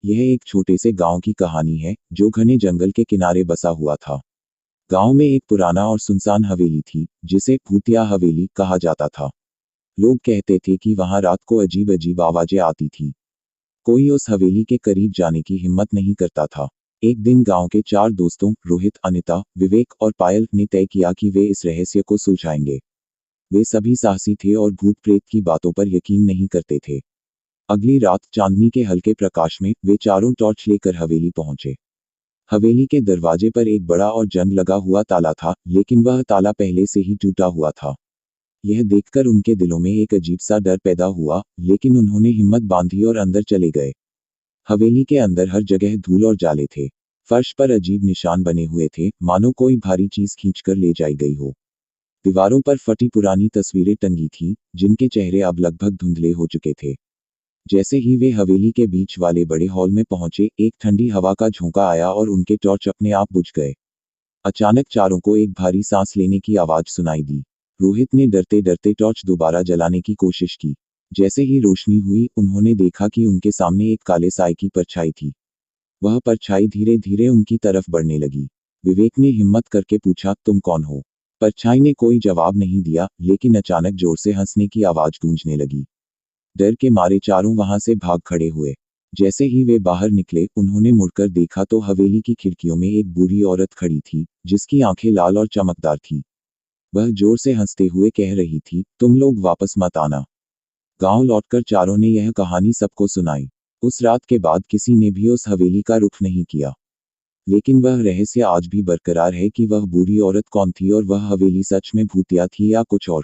यह एक छोटे से गांव की कहानी है जो घने जंगल के किनारे बसा हुआ था। गांव में एक पुराना और सुनसान हवेली थी जिसे भूतिया हवेली कहा जाता था। लोग कहते थे कि वहां रात को अजीब अजीब आवाजें आती थी। कोई उस हवेली के करीब जाने की हिम्मत नहीं करता था। एक दिन गांव के 4 दोस्तों रोहित, अनिता, विवेक और पायल ने तय किया कि वे इस रहस्य को सुलझाएंगे। वे सभी साहसी थे और भूत प्रेत की बातों पर यकीन नहीं करते थे। अगली रात चांदनी के हल्के प्रकाश में वे चारों टॉर्च लेकर हवेली पहुंचे। हवेली के दरवाजे पर एक बड़ा और जंग लगा हुआ ताला था, लेकिन वह ताला पहले से ही टूटा हुआ था। यह देखकर उनके दिलों में एक अजीब सा डर पैदा हुआ, लेकिन उन्होंने हिम्मत बांधी और अंदर चले गए। हवेली के अंदर हर जगह धूल और जाले थे। फर्श पर अजीब निशान बने हुए थे, मानो कोई भारी चीज खींचकर ले जाई गई हो। दीवारों पर फटी पुरानी तस्वीरें टंगी थीं, जिनके चेहरे अब लगभग धुंधले हो चुके थे। जैसे ही वे हवेली के बीच वाले बड़े हॉल में पहुंचे, एक ठंडी हवा का झोंका आया और उनके टॉर्च अपने आप बुझ गए। अचानक चारों को एक भारी सांस लेने की आवाज सुनाई दी। रोहित ने डरते डरते टॉर्च दोबारा जलाने की कोशिश की। जैसे ही रोशनी हुई, उन्होंने देखा कि उनके सामने एक काले साए की परछाई थी। वह परछाई धीरे धीरे उनकी तरफ बढ़ने लगी। विवेक ने हिम्मत करके पूछा, तुम कौन हो? परछाई ने कोई जवाब नहीं दिया, लेकिन अचानक जोर से हंसने की आवाज गूंजने लगी। डर के मारे चारों वहां से भाग खड़े हुए। जैसे ही वे बाहर निकले, उन्होंने मुड़कर देखा तो हवेली की खिड़कियों में एक बूढ़ी औरत खड़ी थी, जिसकी आंखें लाल और चमकदार थीं। वह जोर से हंसते हुए कह रही थी, तुम लोग वापस मत आना। गांव लौटकर चारों ने यह कहानी सबको सुनाई। उस रात के बाद किसी ने भी उस हवेली का रुख नहीं किया। लेकिन वह रहस्य आज भी बरकरार है कि वह बूढ़ी औरत कौन थी और वह हवेली सच में भूतिया थी या कुछ और।